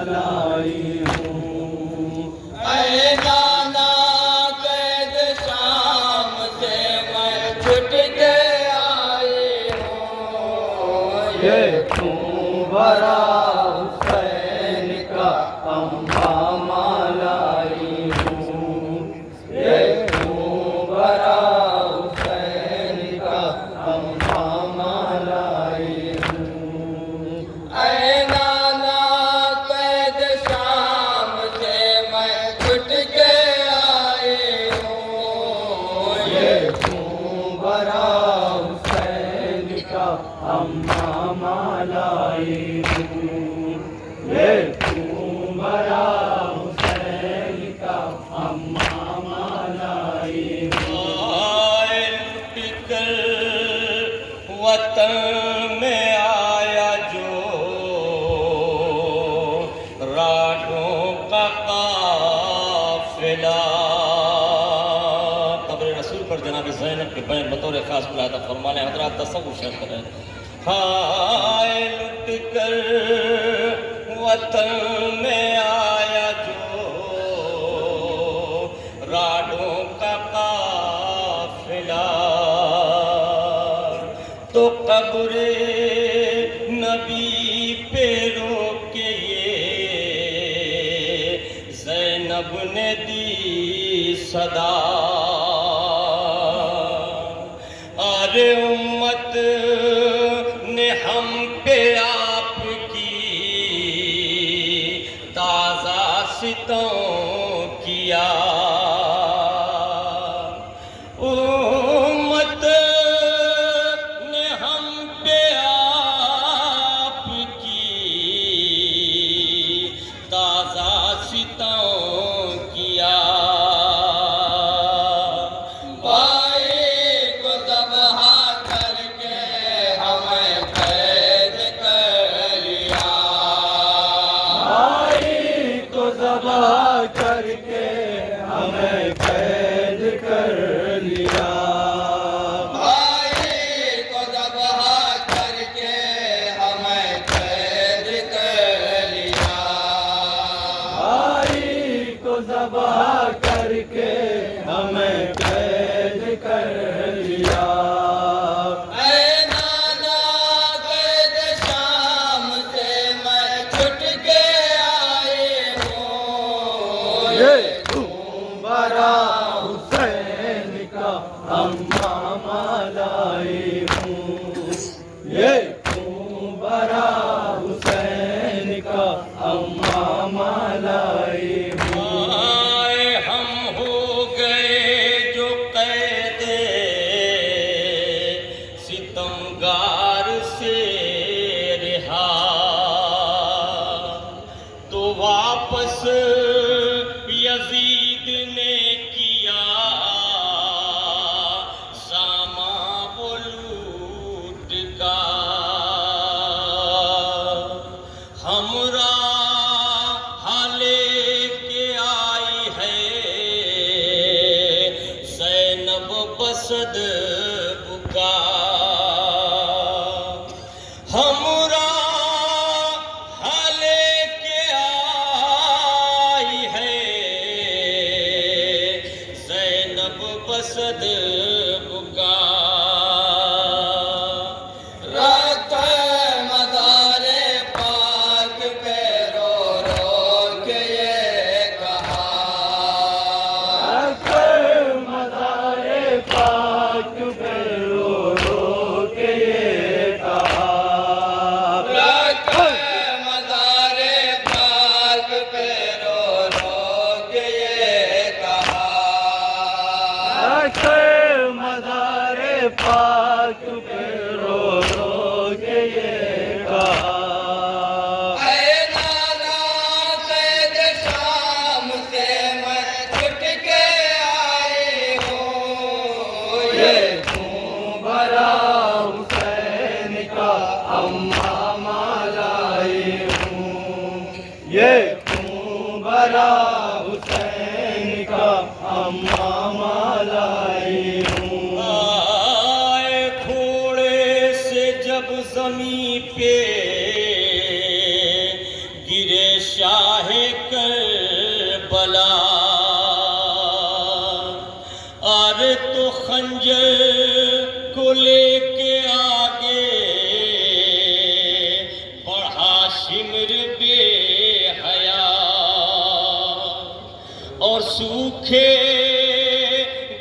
लाई हूँ। ऐ नाना कैद शाम से मैं छुट के आई हूँ। ये तू भरा हुसैन का अम्मा लाई हूँ। ये तू भरा हुसैन का अम्मा लाई हूँ। ऐ नाना कैद शाम से मैं छुट के आई हूँ। ये तू भरा हुसैन का अम्मा लाई हूँ। ये तू भरा हुसैन का अम्मा लाई हूँ। आए लुटकर वतन में आया जो राठों का काफिला। कब्र रसूल पर जनाब ज़ैनब के बैन बतौर खास बुलाया था। फरमाने हजरात तसव्वुर शेयर करें। हाय लुटकर वतन में आया जो राडों का काफिला, तो कब्रे नबी पे रोके ये ज़ैनब ने दी सदा। अरे उम्मत ने हम पे आपकी ताज़ा सितम किया। उम्मत ने हम पे आपकी ताज़ा सितम किया। भाई को ज़बह करके हमें कैद कर लिया। भाई को ज़बह करके हमें कैद कर लिया। भाई को ज़बह करके हमें कैद कर लिया। भाई को ज़बह करके हमें कैद कर लिया। ऐ नाना कैद शाम से मैं छुट के आई हूँ। ये तू बड़ा हुसैन का अम्मा लाई हूँ। ये तू बड़ा हुसैन का अम्मा लाई हूँ। आए हम हो गए जो कैदे सितमगार से रिहा, तो वापस यजीद ने किया सामा वो लूट का। हमरा हाले के आई है ज़ैनब बसद बुका। हमरा हाले के आई है ज़ैनब बसद बुका। रात मज़ारे पाक पे रो रो के ये कहा। अक्सर मज़ारे पाक पे रो रो के ये कहा। रात मज़ारे पाक पे रो रो के ये कहा। अक्सर मज़ारे पाक पे रो रो के ये कहा। ऐ नाना कैद शाम से मैं छुट के आई हूँ। ये तू बड़ा हुसैन का अम्मा लाई हूँ। ये तू बड़ा हुसैन का अम्मा लाई हूँ। आए घोड़े से जब ज़मीं पे गिरे चाहे करबला, अरे तो खंजर को लेके आगे बढ़ा शिमर बेहया, और सूखे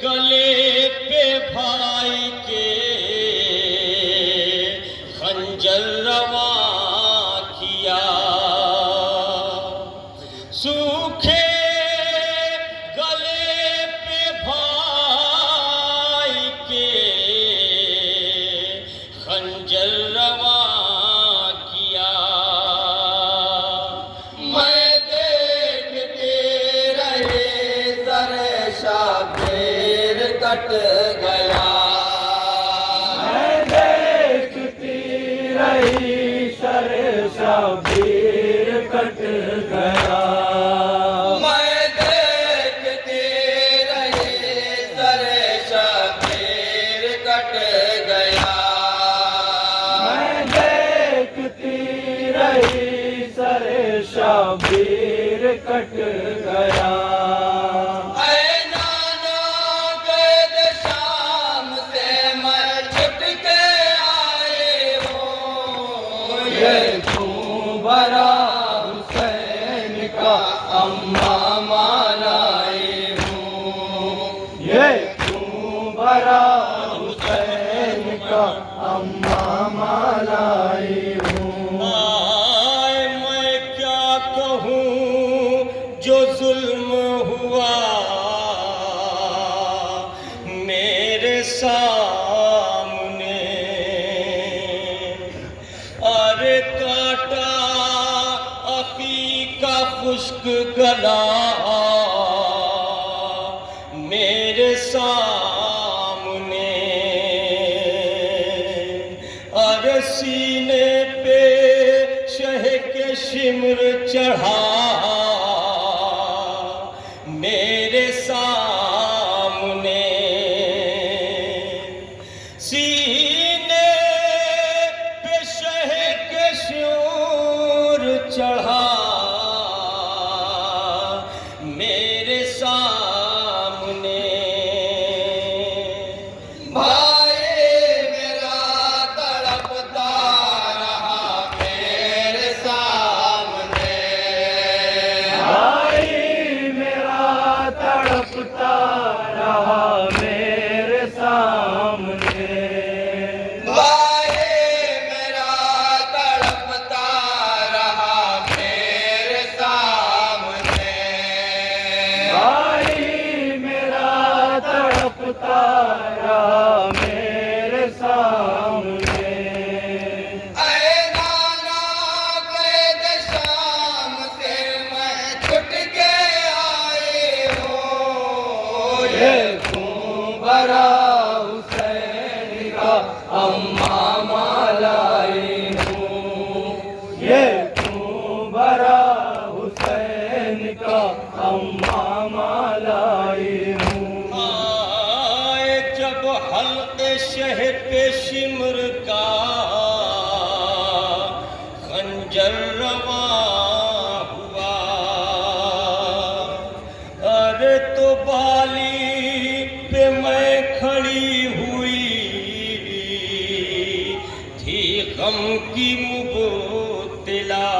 गले पे भाई के खंजर रवा किया। सूखे गले पे भाई के खंजर रवा किया। मैं देखते रहे सर शाबेर कट गया, मैं देखती रही सर शाबेर कट गया, मैं देखती रही सर शाबेर कट गया, मैं देखती रही सर शाबेर कट गया। ऐ नाना कैद शाम से मैं छुट के आए हूँ, ये तू बरा हुसैन का अम्मा मालाई हूँ, ये तू बरा हुसैन का अम्मा मालाई हूँ। आए मैं क्या कहूँ जो जुल्म हुआ मेरे सामने, अरे काटा अखी का खुश्क गला मेरे सामने, अरे सीने पे शह के शिमर चढ़ा मेरे सामने, सीने पे शह के शिमर चढ़ा मेरे सामने। भाई मेरा तड़पता रहा मेरे सामने, भाई मेरा तड़पता रहा मेरे सामने, भाई मेरा तड़पता रहा मेरे सामने, भाई मेरा तड़पता रहा मेरे सामने। ऐ नाना कैद शाम से मैं छुट के आए हूँ, ये तू बरा हुसैन का अम्मा मालाई हूँ, ये तू बरा हुसैन का अम्मा मालाई हूँ। आए जब हल्के शह पे शिमर का खंजर रवा हुआ, अरे तो बाली पे मैं खड़ी हुई थी गम की मुबतला,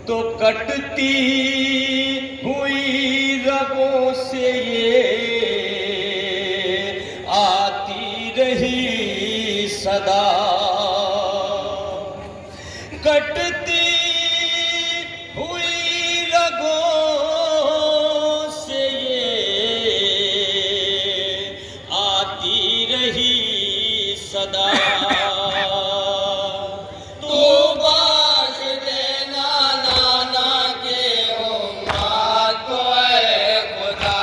तो कटती हुई रगों से ये आती रही सदा, कटती हुई रगों से ये आती रही सदा। तू बख्श देना नाना के उम्मत को ऐ खुदा,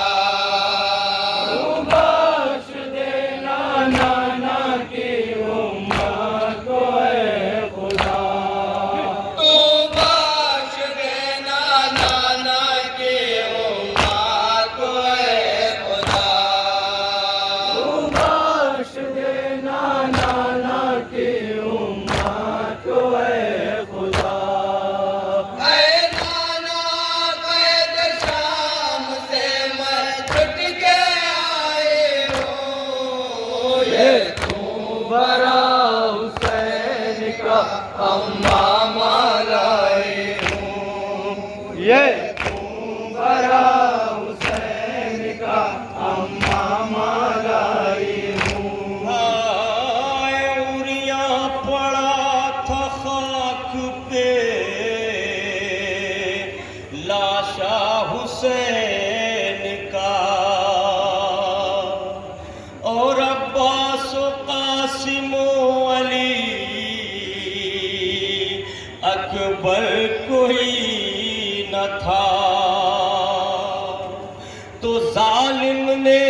ये भरा हुसैन का अम्मा मालाई हूँ। हाय उरिया पड़ा था खाक पे लाशा हुसैन का, और अब्बास कासिम अली अकबर कोई न था। तो जालिम ने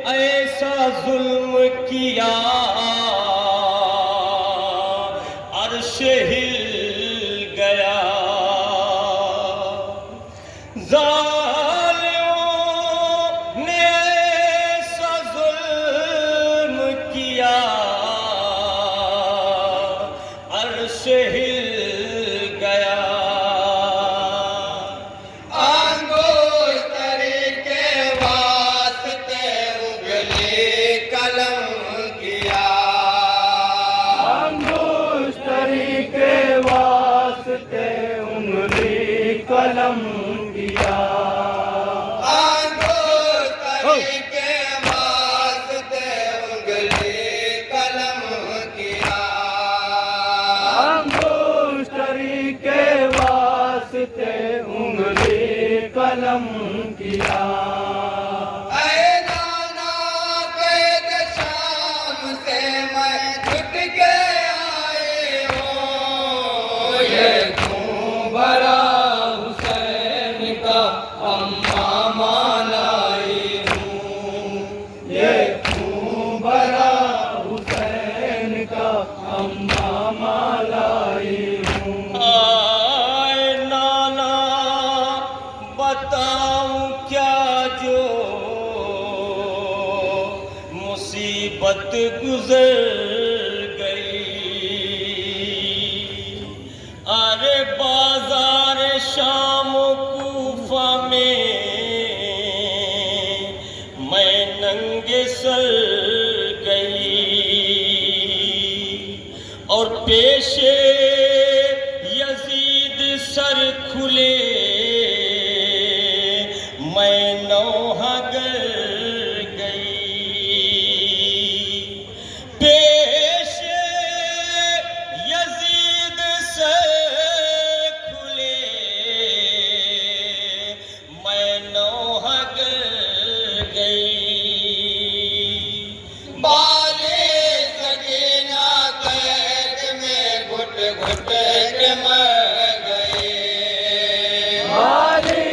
ऐसा जुल्म किया अर्श हिल गया। जालिमों ने ऐसा जुल्म किया अर्श हिल गया। अंगूष्ठरी के वास्ते उंगली कलम किया। अंगूष्ठरी के वास्ते उंगली कलम किया। अंगूष्ठरी के वास्ते उंगली कलम किया। अंगूष्ठरी के वास्ते उंगली कलम किया। ऐ नाना कैद शाम से मैं छुट के आए हूँ। ये खून भरा हुसैन का अम्मा मालाई हूँ। ये खून भरा हुसैन का अम्मा मालाई हूँ। आए नाना बताऊं क्या जो मुसीबत गुजर गई। अरे बाजार शाम कूफा में मैं नंगे सर गई, और पेशे यजीद सर खुले मैं नौहागर गई। पेशे यजीद सर खुले मैं नौहागर गई। बाले सकीना कैद में घुट घुट के मर गए। बाले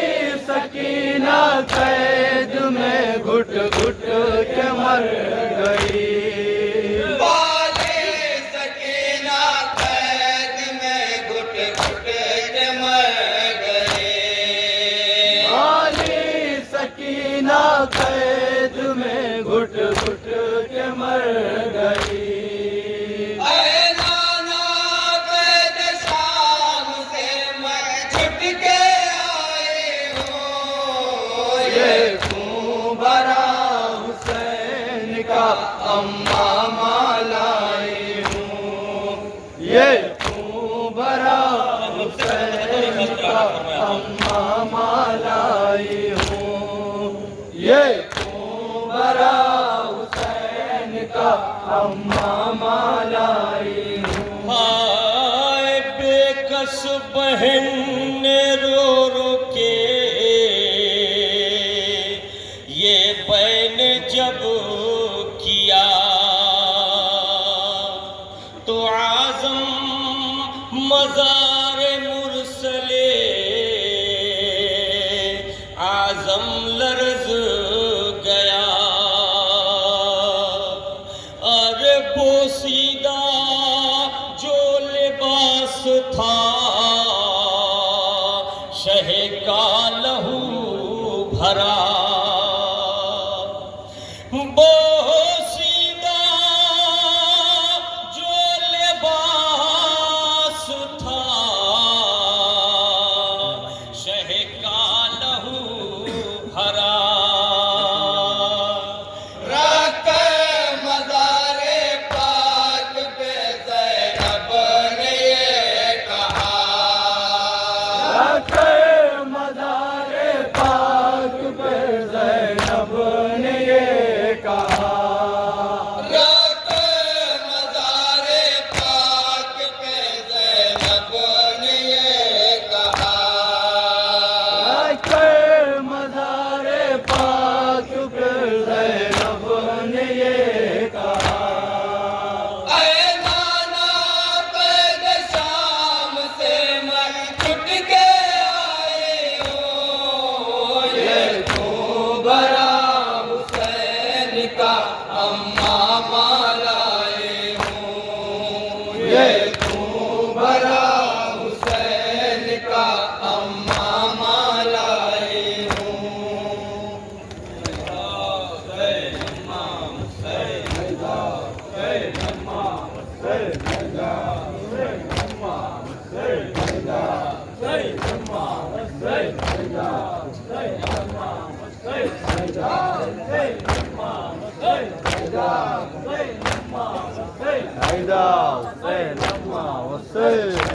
सकीना कैद में घुट घुट के मर गई। बाले सकीना कैद में घुट घुट के मर गए। बाले सकीना कैद में घुट घुट के मर गई। ऐ नाना कैद शाम से मैं छुट के आए हूँ। ये खून भरा हुसैन का अम्मा मालाई हूँ। ये खून भरा हुसैन का अम्मा मालाई हूँ। ये खून भरा हुसैन का अम्मा मालाई हूँ। हाय बेकस बहन ने रो रो के ये बैन जब किया, तो आजम मजार मुरसले आजम लर्ज गया। अरे बोसीदा जो लिबास था शह का लहू भरा। बोसीदा जो लिबास था शह का लहू भरा। रख मज़ारे पाक पे ज़ैनब ने ये कहा। रख Haida Hussein Amma Hussein